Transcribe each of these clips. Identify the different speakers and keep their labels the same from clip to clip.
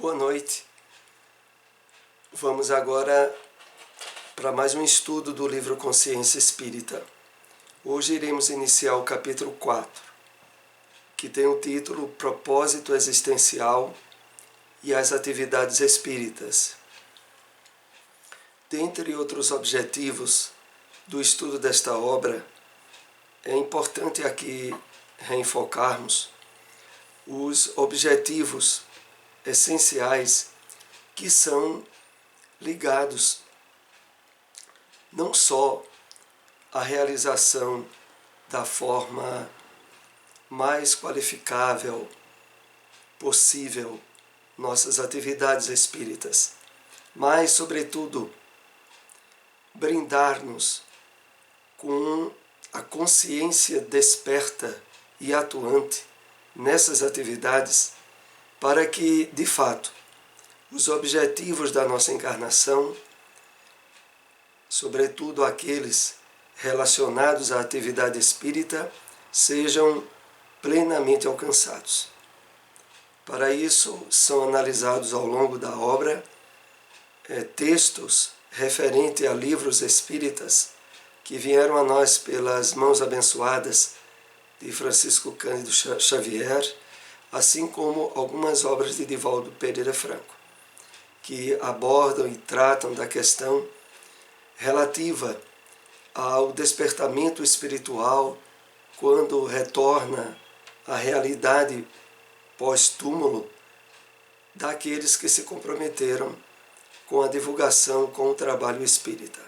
Speaker 1: Boa noite. Vamos agora para mais um estudo do livro Consciência Espírita. Hoje iremos iniciar o capítulo 4, que tem o título Propósito Existencial e as Atividades Espíritas. Dentre outros objetivos do estudo desta obra, é importante aqui reenfocarmos os objetivos essenciais que são ligados não só à realização da forma mais qualificável possível nossas atividades espíritas, mas, sobretudo, brindar-nos com a consciência desperta e atuante nessas atividades para que, de fato, os objetivos da nossa encarnação, sobretudo aqueles relacionados à atividade espírita, sejam plenamente alcançados. Para isso, são analisados ao longo da obra textos referentes a livros espíritas que vieram a nós pelas mãos abençoadas de Francisco Cândido Xavier, assim como algumas obras de Divaldo Pereira Franco, que abordam e tratam da questão relativa ao despertamento espiritual quando retorna à realidade pós-túmulo daqueles que se comprometeram com a divulgação, com o trabalho espírita.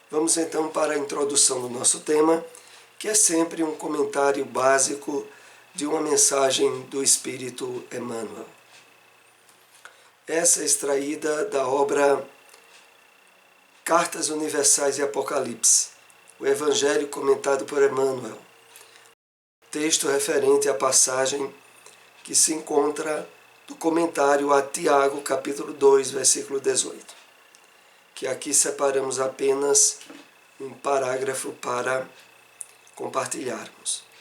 Speaker 1: Vamos então para a introdução do nosso tema, que é sempre um comentário básico de uma mensagem do Espírito Emmanuel. Essa é extraída da obra Cartas Universais e Apocalipse, o Evangelho comentado por Emmanuel, texto referente à passagem que se encontra no comentário a Tiago, capítulo 2, versículo 18, que aqui separamos apenas um parágrafo para compartilharmos.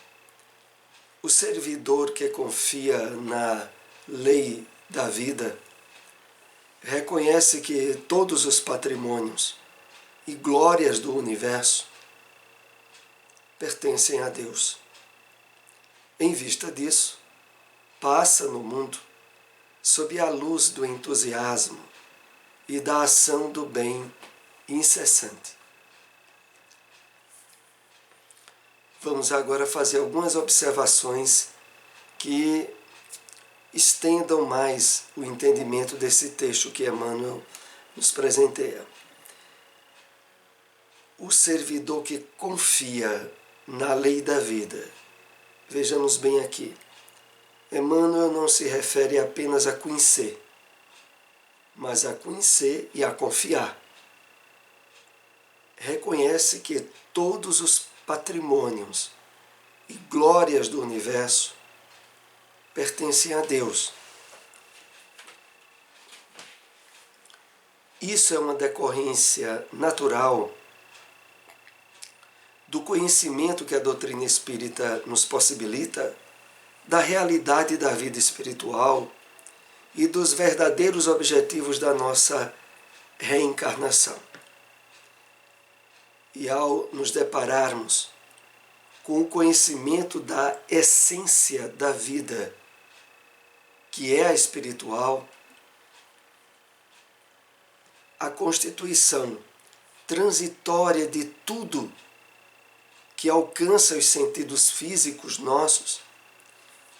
Speaker 1: O servidor que confia na lei da vida reconhece que todos os patrimônios e glórias do universo pertencem a Deus. Em vista disso, passa no mundo sob a luz do entusiasmo e da ação do bem incessante. Vamos agora fazer algumas observações que estendam mais o entendimento desse texto que Emmanuel nos presenteia. O servidor que confia na lei da vida. Vejamos bem aqui. Emmanuel não se refere apenas a conhecer, mas a conhecer e a confiar. Reconhece que todos os patrimônios e glórias do universo pertencem a Deus. Isso é uma decorrência natural do conhecimento que a doutrina espírita nos possibilita da realidade da vida espiritual e dos verdadeiros objetivos da nossa reencarnação. E ao nos depararmos com o conhecimento da essência da vida, que é a espiritual, a constituição transitória de tudo que alcança os sentidos físicos nossos,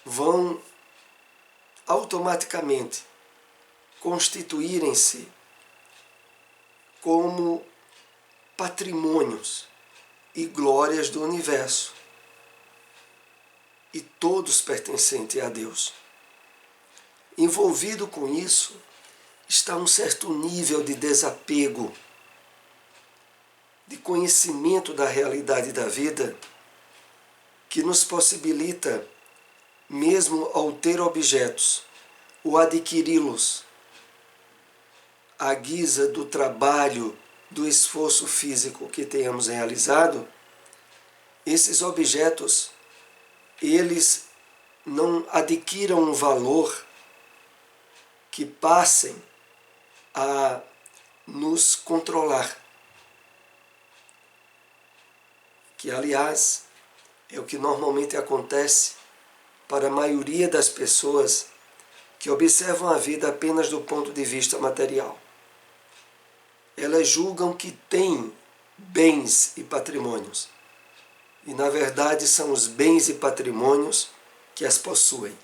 Speaker 1: vão automaticamente constituírem-se como patrimônios e glórias do universo, e todos pertencentes a Deus. Envolvido com isso está um certo nível de desapego, de conhecimento da realidade da vida, que nos possibilita, mesmo ao ter objetos, o adquiri-los à guisa do trabalho, do esforço físico que tenhamos realizado, esses objetos, eles não adquiram um valor que passem a nos controlar. Que, aliás, é o que normalmente acontece para a maioria das pessoas que observam a vida apenas do ponto de vista material. Elas julgam que têm bens e patrimônios, e na verdade são os bens e patrimônios que as possuem.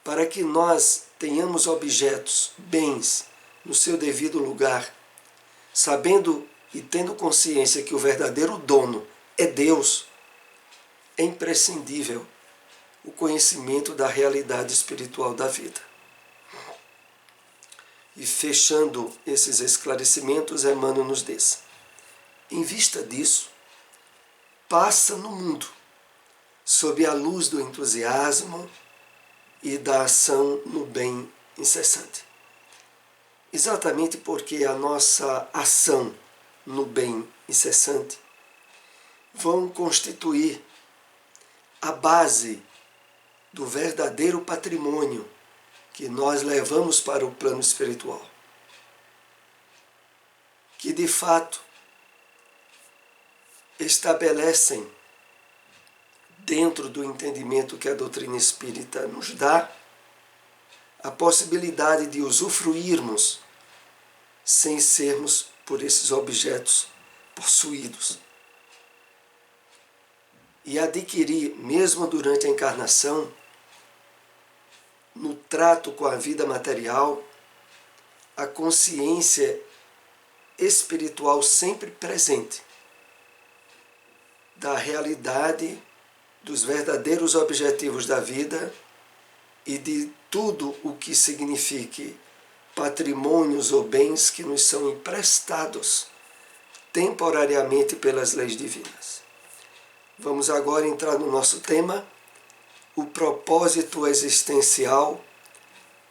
Speaker 1: Para que nós tenhamos objetos, bens, no seu devido lugar, sabendo e tendo consciência que o verdadeiro dono é Deus, é imprescindível o conhecimento da realidade espiritual da vida. E fechando esses esclarecimentos, Emmanuel nos diz: em vista disso, passa no mundo, sob a luz do entusiasmo e da ação no bem incessante. Exatamente porque a nossa ação no bem incessante vão constituir a base do verdadeiro patrimônio que nós levamos para o plano espiritual. Que de fato estabelecem, dentro do entendimento que a doutrina espírita nos dá, a possibilidade de usufruirmos sem sermos por esses objetos possuídos. E adquirir, mesmo durante a encarnação, no trato com a vida material, a consciência espiritual sempre presente da realidade, dos verdadeiros objetivos da vida e de tudo o que signifique patrimônios ou bens que nos são emprestados temporariamente pelas leis divinas. Vamos agora entrar no nosso tema, o propósito existencial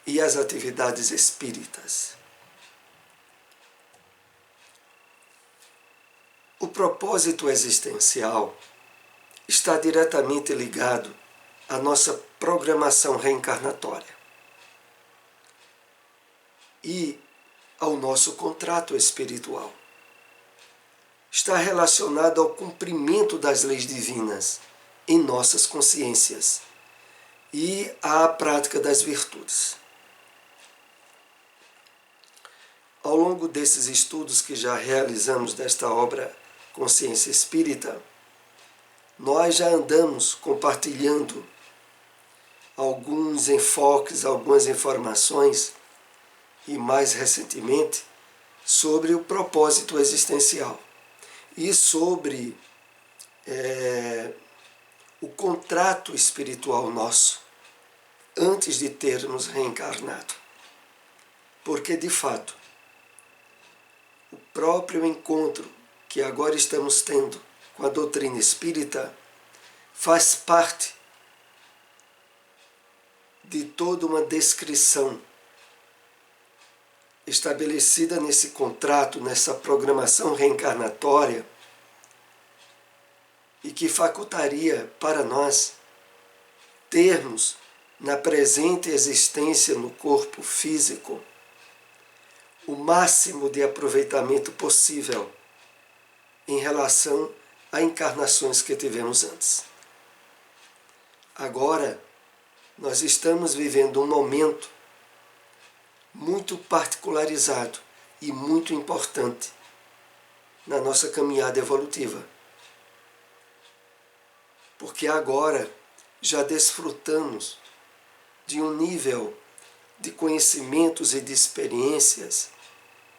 Speaker 1: e as atividades espíritas. O propósito existencial está diretamente ligado à nossa programação reencarnatória e ao nosso contrato espiritual. Está relacionado ao cumprimento das leis divinas em nossas consciências e à prática das virtudes. Ao longo desses estudos que já realizamos desta obra Consciência Espírita, nós já andamos compartilhando alguns enfoques, algumas informações, e mais recentemente, sobre o propósito existencial e sobre o contrato espiritual nosso antes de termos reencarnado. Porque, de fato, o próprio encontro que agora estamos tendo com a doutrina espírita faz parte de toda uma descrição estabelecida nesse contrato, nessa programação reencarnatória, e que facultaria para nós termos na presente existência no corpo físico o máximo de aproveitamento possível em relação a encarnações que tivemos antes. Agora, nós estamos vivendo um momento muito particularizado e muito importante na nossa caminhada evolutiva. Porque agora já desfrutamos de um nível de conhecimentos e de experiências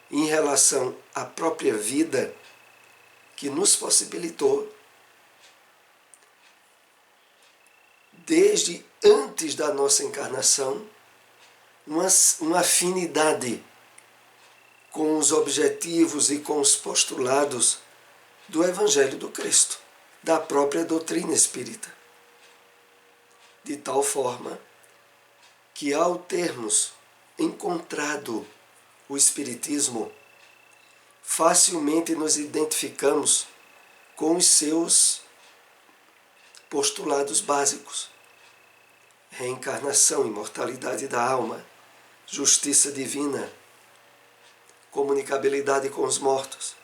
Speaker 1: em relação à própria vida que nos possibilitou, desde antes da nossa encarnação, uma afinidade com os objetivos e com os postulados do Evangelho do Cristo, da própria doutrina espírita. De tal forma que, ao termos encontrado o Espiritismo, facilmente nos identificamos com os seus postulados básicos reencarnação, imortalidade da alma, justiça divina, comunicabilidade com os mortos.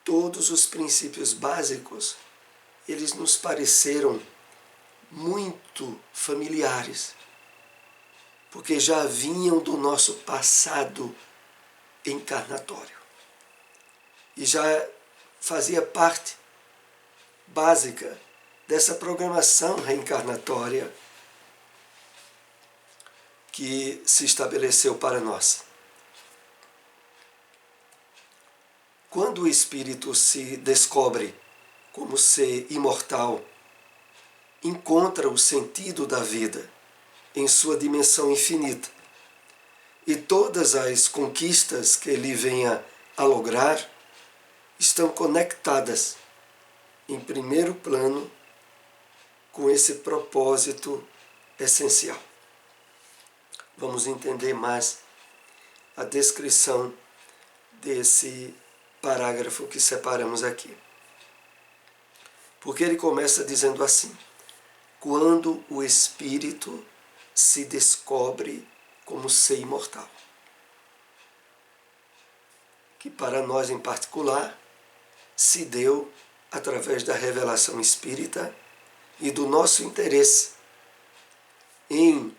Speaker 1: Todos os princípios básicos, eles nos pareceram muito familiares, porque já vinham do nosso passado encarnatório. E já fazia parte básica dessa programação reencarnatória que se estabeleceu para nós. Quando o espírito se descobre como ser imortal, encontra o sentido da vida em sua dimensão infinita. E todas as conquistas que ele venha a lograr estão conectadas, em primeiro plano, com esse propósito essencial. Vamos entender mais a descrição desse parágrafo que separamos aqui. Porque ele começa dizendo assim: quando o espírito se descobre como ser imortal. Que para nós em particular se deu através da revelação espírita e do nosso interesse em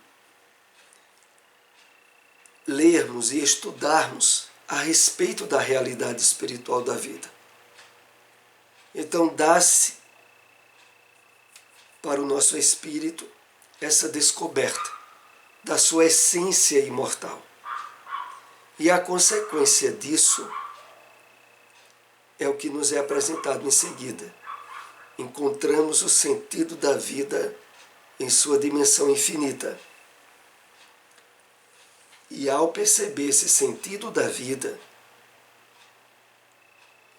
Speaker 1: lermos e estudarmos a respeito da realidade espiritual da vida. Então dá-se para o nosso espírito essa descoberta da sua essência imortal. E a consequência disso é o que nos é apresentado em seguida. Encontramos o sentido da vida em sua dimensão infinita. E ao perceber esse sentido da vida,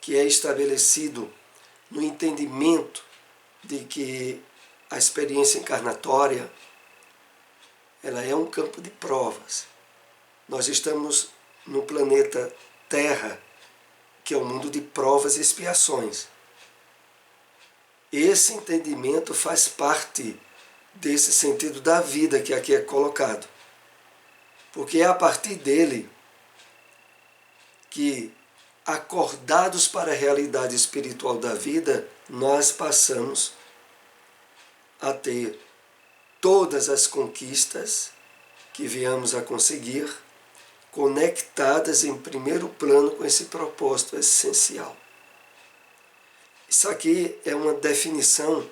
Speaker 1: que é estabelecido no entendimento de que a experiência encarnatória ela é um campo de provas. Nós estamos no planeta Terra, que é um mundo de provas e expiações. Esse entendimento faz parte desse sentido da vida que aqui é colocado. Porque é a partir dele que, acordados para a realidade espiritual da vida, nós passamos a ter todas as conquistas que viemos a conseguir, conectadas em primeiro plano com esse propósito essencial. Isso aqui é uma definição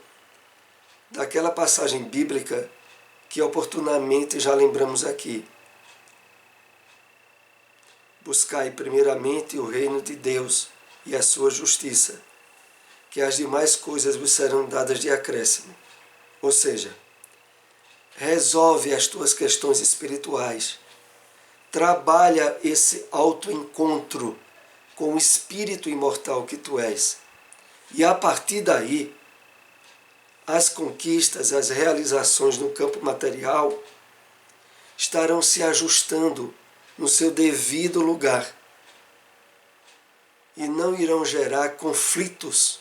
Speaker 1: daquela passagem bíblica que oportunamente já lembramos aqui. Buscai primeiramente o reino de Deus e a sua justiça, que as demais coisas vos serão dadas de acréscimo. Ou seja, resolve as tuas questões espirituais, trabalha esse autoencontro com o espírito imortal que tu és. E a partir daí, as conquistas, as realizações no campo material estarão se ajustando no seu devido lugar e não irão gerar conflitos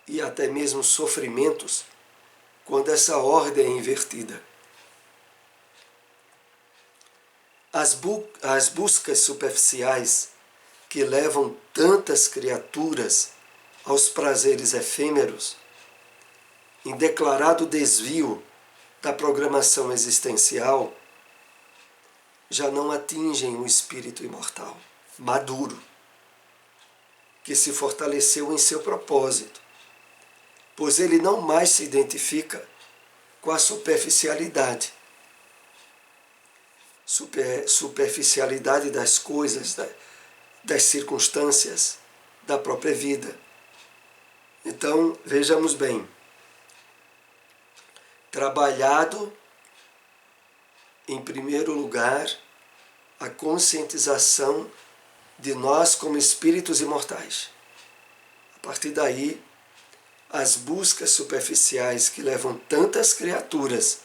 Speaker 1: e até mesmo sofrimentos quando essa ordem é invertida. As buscas superficiais que levam tantas criaturas aos prazeres efêmeros, em declarado desvio da programação existencial, já não atingem o espírito imortal, maduro, que se fortaleceu em seu propósito, pois ele não mais se identifica com a superficialidade. Superficialidade das coisas, das circunstâncias, da própria vida. Então, vejamos bem, trabalhado, em primeiro lugar, a conscientização de nós como espíritos imortais. A partir daí, as buscas superficiais que levam tantas criaturas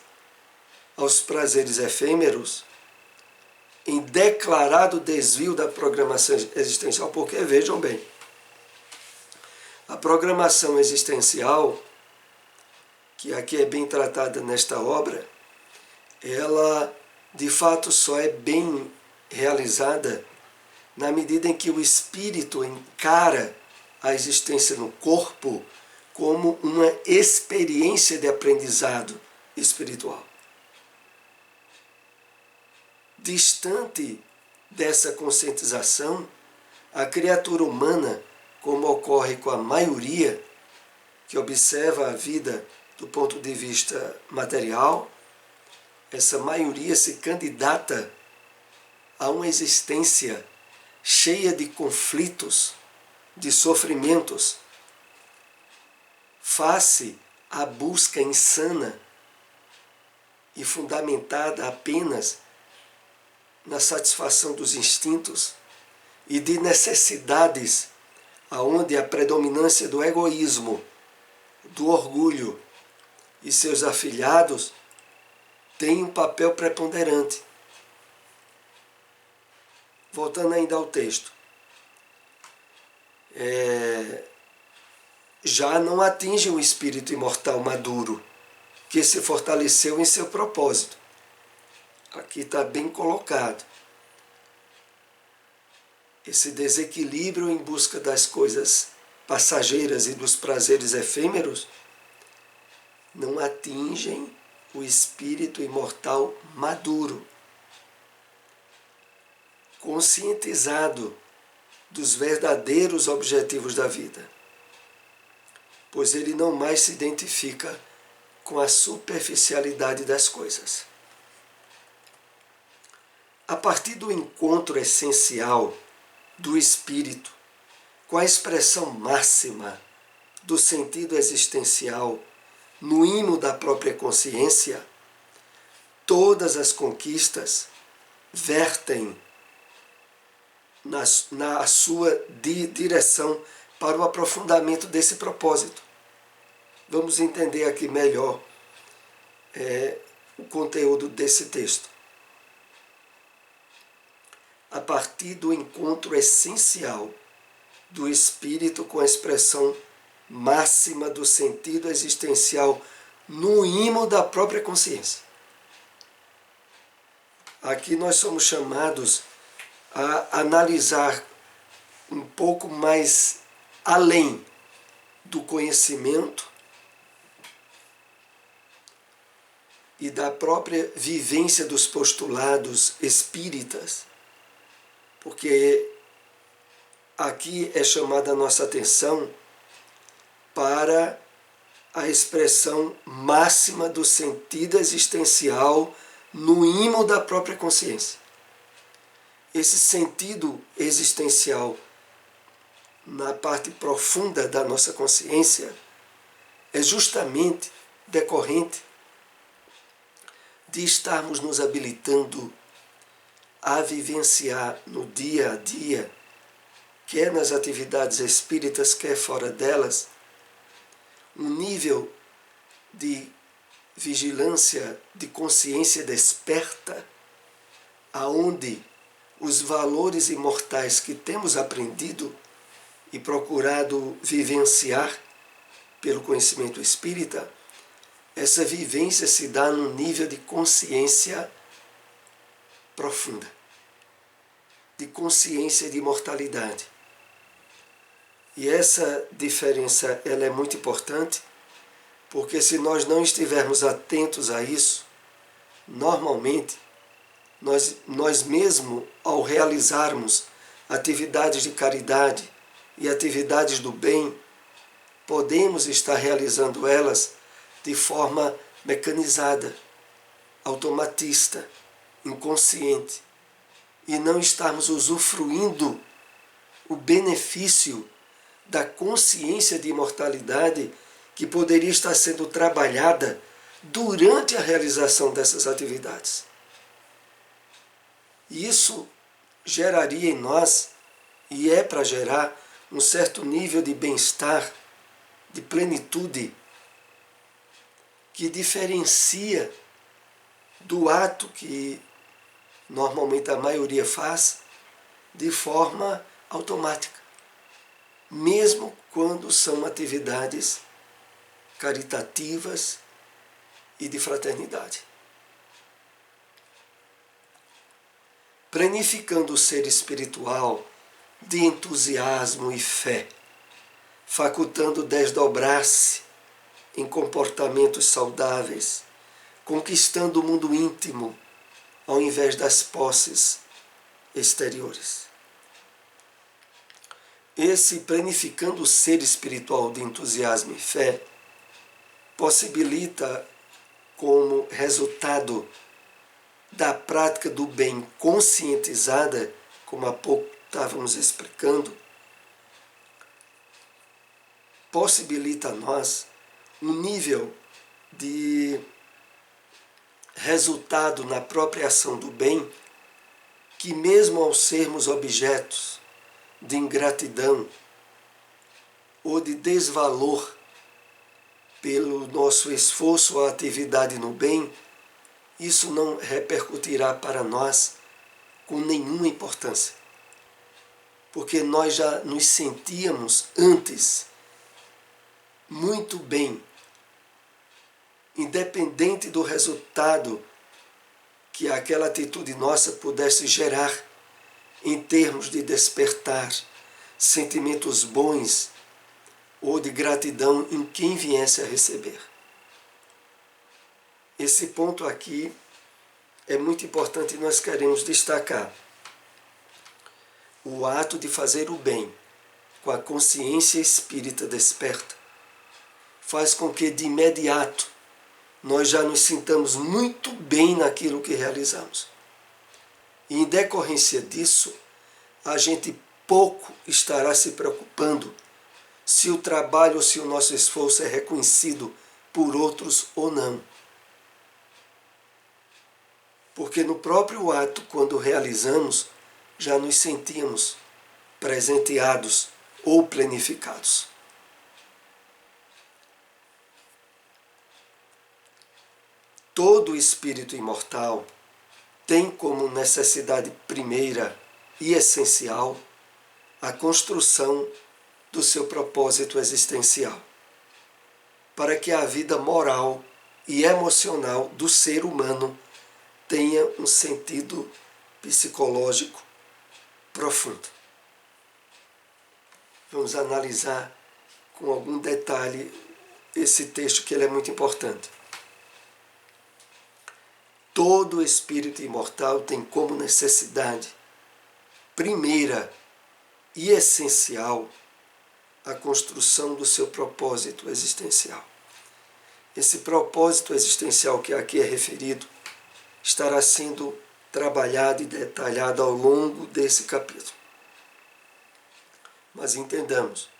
Speaker 1: aos prazeres efêmeros, em declarado desvio da programação existencial, porque, vejam bem, a A programação existencial, que aqui é bem tratada nesta obra, ela de fato só é bem realizada na medida em que o espírito encara a existência no corpo como uma experiência de aprendizado espiritual. Distante dessa conscientização, a criatura humana, como ocorre com a maioria que observa a vida do ponto de vista material, essa maioria se candidata a uma existência cheia de conflitos, de sofrimentos, face à busca insana e fundamentada apenas na satisfação dos instintos e de necessidades aonde a predominância do egoísmo, do orgulho e seus afilhados tem um papel preponderante. Voltando ainda ao texto. Já não atinge o espírito imortal maduro, que se fortaleceu em seu propósito. Aqui está bem colocado. Esse desequilíbrio em busca das coisas passageiras e dos prazeres efêmeros não atingem o espírito imortal maduro, conscientizado dos verdadeiros objetivos da vida, pois ele não mais se identifica com a superficialidade das coisas. A partir do encontro essencial do espírito com a expressão máxima do sentido existencial no imo da própria consciência, todas as conquistas vertem na sua direção para o aprofundamento desse propósito. Vamos entender aqui melhor o conteúdo desse texto. A partir do encontro essencial do espírito com a expressão máxima do sentido existencial no imo da própria consciência. Aqui nós somos chamados a analisar um pouco mais além do conhecimento e da própria vivência dos postulados espíritas, porque aqui é chamada a nossa atenção para a expressão máxima do sentido existencial no imo da própria consciência. Esse sentido existencial na parte profunda da nossa consciência é justamente decorrente de estarmos nos habilitando a vivenciar no dia a dia, quer nas atividades espíritas, quer fora delas, um nível de vigilância, de consciência desperta, aonde os valores imortais que temos aprendido e procurado vivenciar pelo conhecimento espírita, essa vivência se dá num nível de consciência profunda, de consciência de imortalidade. E essa diferença ela é muito importante, porque se nós não estivermos atentos a isso, normalmente, nós mesmo, ao realizarmos atividades de caridade e atividades do bem, podemos estar realizando elas de forma mecanizada, automatista, inconsciente, e não estarmos usufruindo o benefício da consciência de imortalidade que poderia estar sendo trabalhada durante a realização dessas atividades. Isso geraria em nós, e é para gerar, um certo nível de bem-estar, de plenitude, que diferencia do ato que normalmente a maioria faz de forma automática, mesmo quando são atividades caritativas e de fraternidade. Planificando o ser espiritual de entusiasmo e fé, facultando desdobrar-se em comportamentos saudáveis, conquistando o mundo íntimo ao invés das posses exteriores. Esse planificando o ser espiritual de entusiasmo e fé possibilita, como resultado da prática do bem conscientizada, como há pouco estávamos explicando, possibilita a nós um nível de resultado na própria ação do bem que, mesmo ao sermos objetos de ingratidão ou de desvalor pelo nosso esforço ou atividade no bem, isso não repercutirá para nós com nenhuma importância. Porque nós já nos sentíamos antes muito bem, independente do resultado que aquela atitude nossa pudesse gerar em termos de despertar sentimentos bons ou de gratidão em quem viesse a receber. Esse ponto aqui é muito importante e nós queremos destacar. O ato de fazer o bem com a consciência espírita desperta faz com que de imediato nós já nos sintamos muito bem naquilo que realizamos. E em decorrência disso, a gente pouco estará se preocupando se o trabalho ou se o nosso esforço é reconhecido por outros ou não. Porque no próprio ato, quando realizamos, já nos sentimos presenteados ou planificados. Todo espírito imortal tem como necessidade primeira e essencial a construção do seu propósito existencial, para que a vida moral e emocional do ser humano tenha um sentido psicológico profundo. Vamos analisar com algum detalhe esse texto, que ele é muito importante. Todo espírito imortal tem como necessidade primeira e essencial a construção do seu propósito existencial. Esse propósito existencial que aqui é referido estará sendo trabalhado e detalhado ao longo desse capítulo. Mas entendamos,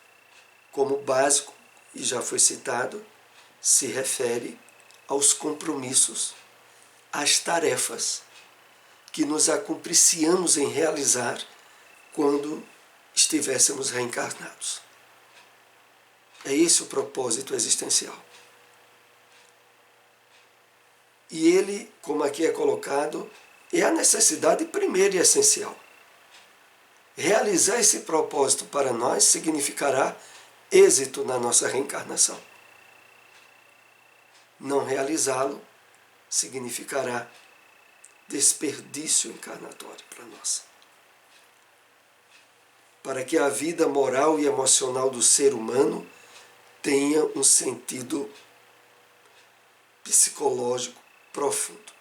Speaker 1: como básico, e já foi citado, se refere aos compromissos, às tarefas que nos acumpliciamos em realizar quando estivéssemos reencarnados. É esse o propósito existencial. E ele, como aqui é colocado, é a necessidade primeira e essencial. Realizar esse propósito para nós significará êxito na nossa reencarnação. Não realizá-lo significará desperdício encarnatório para nós. Para que a vida moral e emocional do ser humano tenha um sentido psicológico profundo.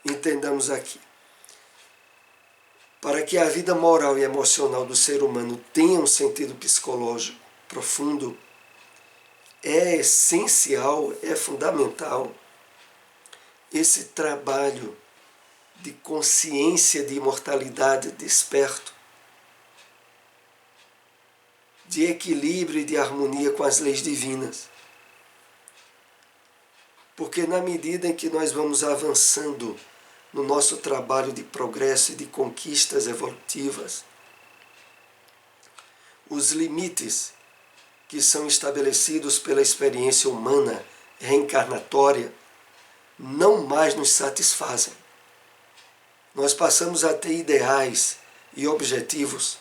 Speaker 1: Entendamos aqui. Para que a vida moral e emocional do ser humano tenha um sentido psicológico profundo, é essencial, é fundamental esse trabalho de consciência de imortalidade desperto, de equilíbrio e de harmonia com as leis divinas. Porque na medida em que nós vamos avançando no nosso trabalho de progresso e de conquistas evolutivas, os limites que são estabelecidos pela experiência humana reencarnatória não mais nos satisfazem. Nós passamos a ter ideais e objetivos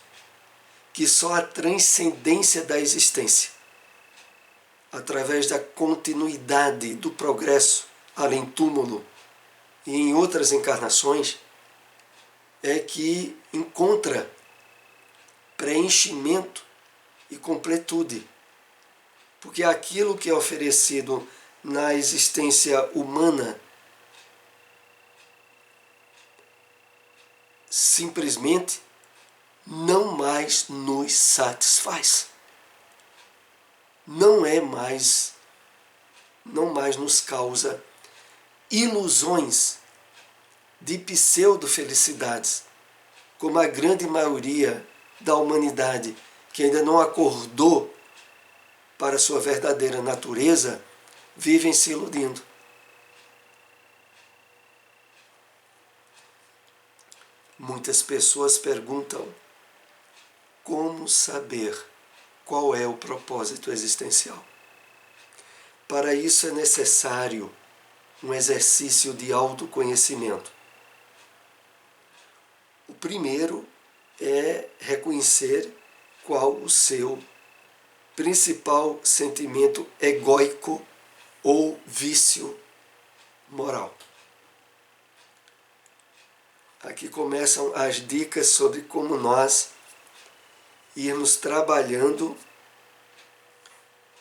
Speaker 1: que só a transcendência da existência, através da continuidade do progresso além túmulo e em outras encarnações, é que encontra preenchimento e completude. Porque aquilo que é oferecido na existência humana simplesmente não mais nos satisfaz. Não mais nos causa ilusões de pseudo-felicidades, como a grande maioria da humanidade que ainda não acordou para sua verdadeira natureza, vivem se iludindo. Muitas pessoas perguntam como saber qual é o propósito existencial. Para isso é necessário um exercício de autoconhecimento. O primeiro é reconhecer qual o seu principal sentimento egóico ou vício moral. Aqui começam as dicas sobre como nós irmos trabalhando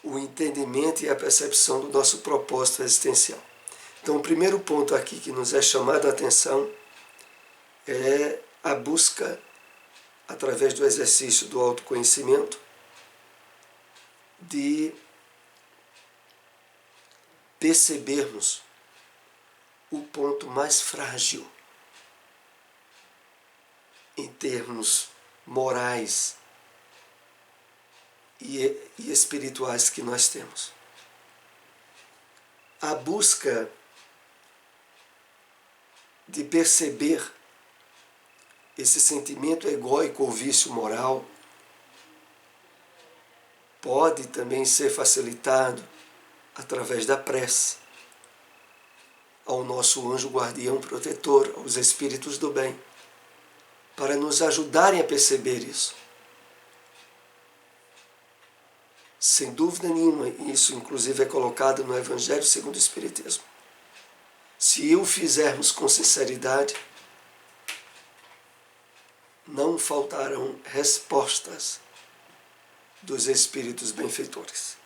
Speaker 1: o entendimento e a percepção do nosso propósito existencial. Então, o primeiro ponto aqui que nos é chamado a atenção é a busca, através do exercício do autoconhecimento, de percebermos o ponto mais frágil em termos morais e espirituais que nós temos. A busca de perceber esse sentimento egóico ou vício moral pode também ser facilitado através da prece ao nosso anjo guardião protetor, aos espíritos do bem, para nos ajudarem a perceber isso. Sem dúvida nenhuma, isso inclusive é colocado no Evangelho segundo o Espiritismo. Se o fizermos com sinceridade, não faltarão respostas dos espíritos benfeitores.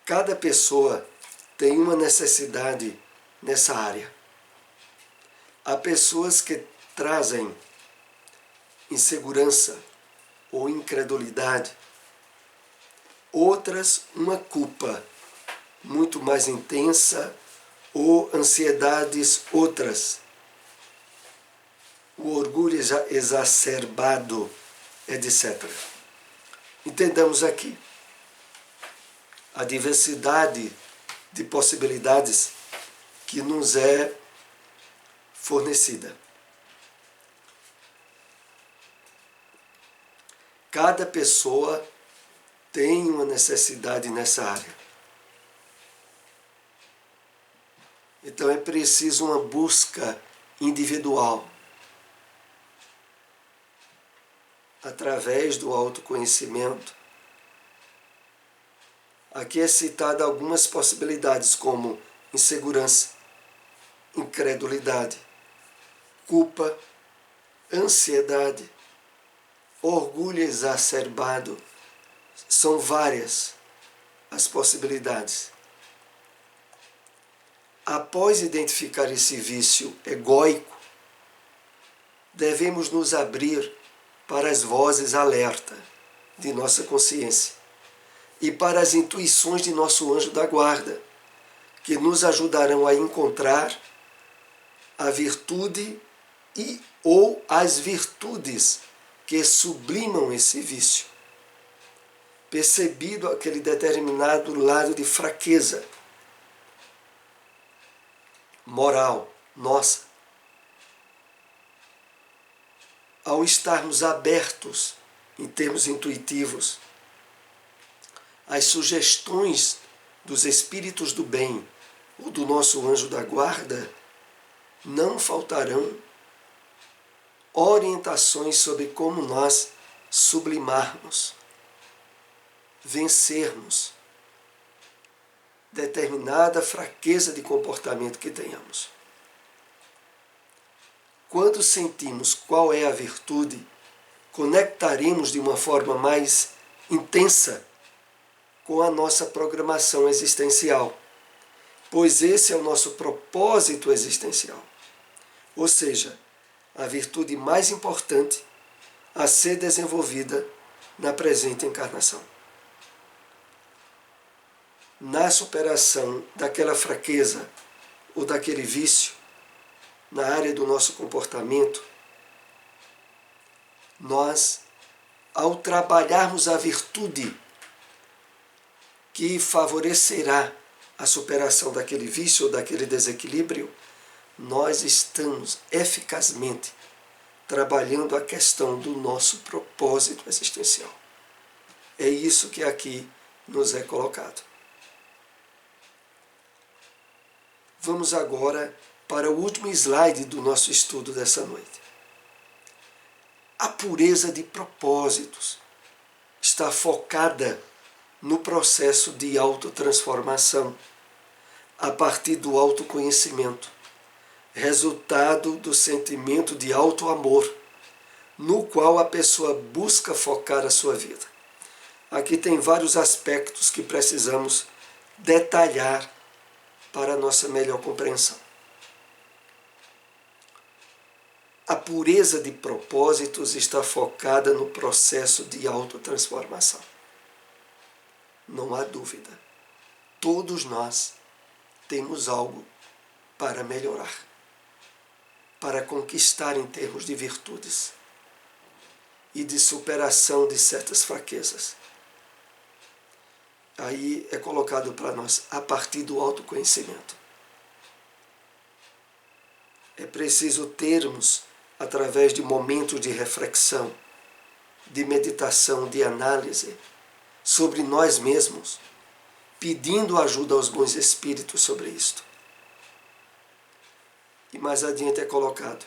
Speaker 1: Cada pessoa tem uma necessidade nessa área. Há pessoas que trazem insegurança ou incredulidade, outras uma culpa muito mais intensa ou ansiedades outras. O orgulho exacerbado, etc. Entendamos aqui a diversidade de possibilidades que nos é fornecida. Cada pessoa tem uma necessidade nessa área. Então é preciso uma busca individual, através do autoconhecimento. Aqui é citada algumas possibilidades, como insegurança, incredulidade, culpa, ansiedade, orgulho exacerbado. São várias as possibilidades. Após identificar esse vício egóico, devemos nos abrir para as vozes alerta de nossa consciência e para as intuições de nosso anjo da guarda, que nos ajudarão a encontrar a virtude ou as virtudes que sublimam esse vício, percebido aquele determinado lado de fraqueza moral nossa. Ao estarmos abertos, em termos intuitivos, às sugestões dos espíritos do bem ou do nosso anjo da guarda, não faltarão orientações sobre como nós sublimarmos, vencermos determinada fraqueza de comportamento que tenhamos. Quando sentimos qual é a virtude, conectaremos de uma forma mais intensa com a nossa programação existencial, pois esse é o nosso propósito existencial. Ou seja, a virtude mais importante a ser desenvolvida na presente encarnação. Na superação daquela fraqueza ou daquele vício, na área do nosso comportamento, nós, ao trabalharmos a virtude que favorecerá a superação daquele vício ou daquele desequilíbrio, nós estamos eficazmente trabalhando a questão do nosso propósito existencial. É isso que aqui nos é colocado. Vamos agora para o último slide do nosso estudo dessa noite. A pureza de propósitos está focada no processo de autotransformação, a partir do autoconhecimento, resultado do sentimento de auto-amor, no qual a pessoa busca focar a sua vida. Aqui tem vários aspectos que precisamos detalhar para a nossa melhor compreensão. A pureza de propósitos está focada no processo de autotransformação. Não há dúvida. Todos nós temos algo para melhorar, para conquistar em termos de virtudes e de superação de certas fraquezas. Aí é colocado para nós a partir do autoconhecimento. É preciso termos, através de momentos de reflexão, de meditação, de análise sobre nós mesmos, pedindo ajuda aos bons espíritos sobre isto. E mais adiante é colocado,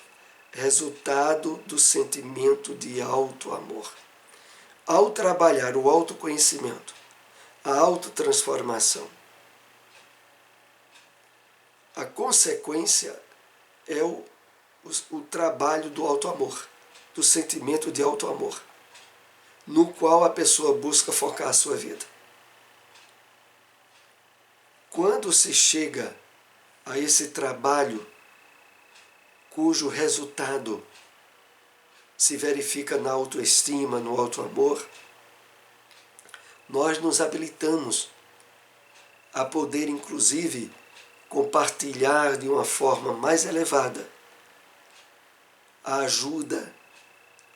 Speaker 1: resultado do sentimento de auto-amor. Ao trabalhar o autoconhecimento, a autotransformação, a consequência é o trabalho do auto-amor, do sentimento de auto-amor, no qual a pessoa busca focar a sua vida. Quando se chega a esse trabalho, cujo resultado se verifica na autoestima, no auto-amor, nós nos habilitamos a poder, inclusive, compartilhar de uma forma mais elevada a ajuda,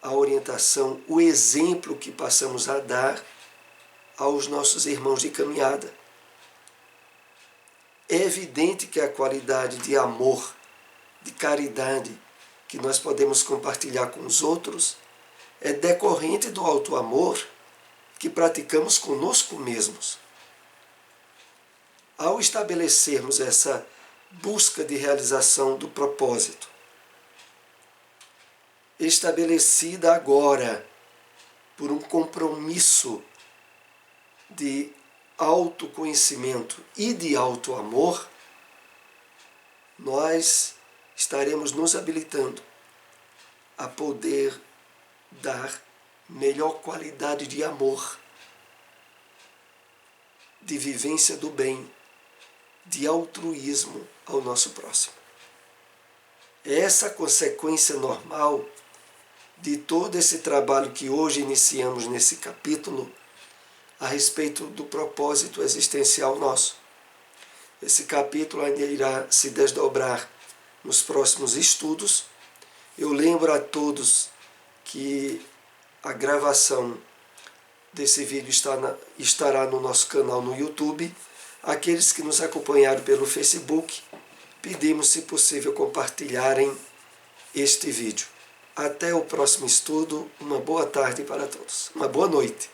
Speaker 1: a orientação, o exemplo que passamos a dar aos nossos irmãos de caminhada. É evidente que a qualidade de amor, de caridade que nós podemos compartilhar com os outros é decorrente do auto-amor que praticamos conosco mesmos. Ao estabelecermos essa busca de realização do propósito, estabelecida agora por um compromisso de autoconhecimento e de auto-amor, nós estaremos nos habilitando a poder dar melhor qualidade de amor, de vivência do bem, de altruísmo ao nosso próximo. É essa consequência normal de todo esse trabalho que hoje iniciamos nesse capítulo a respeito do propósito existencial nosso. Esse capítulo ainda irá se desdobrar nos próximos estudos. Eu lembro a todos que a gravação desse vídeo estará no nosso canal no YouTube. Aqueles que nos acompanharam pelo Facebook, pedimos, se possível, compartilharem este vídeo. Até o próximo estudo. Uma boa tarde para todos. Uma boa noite.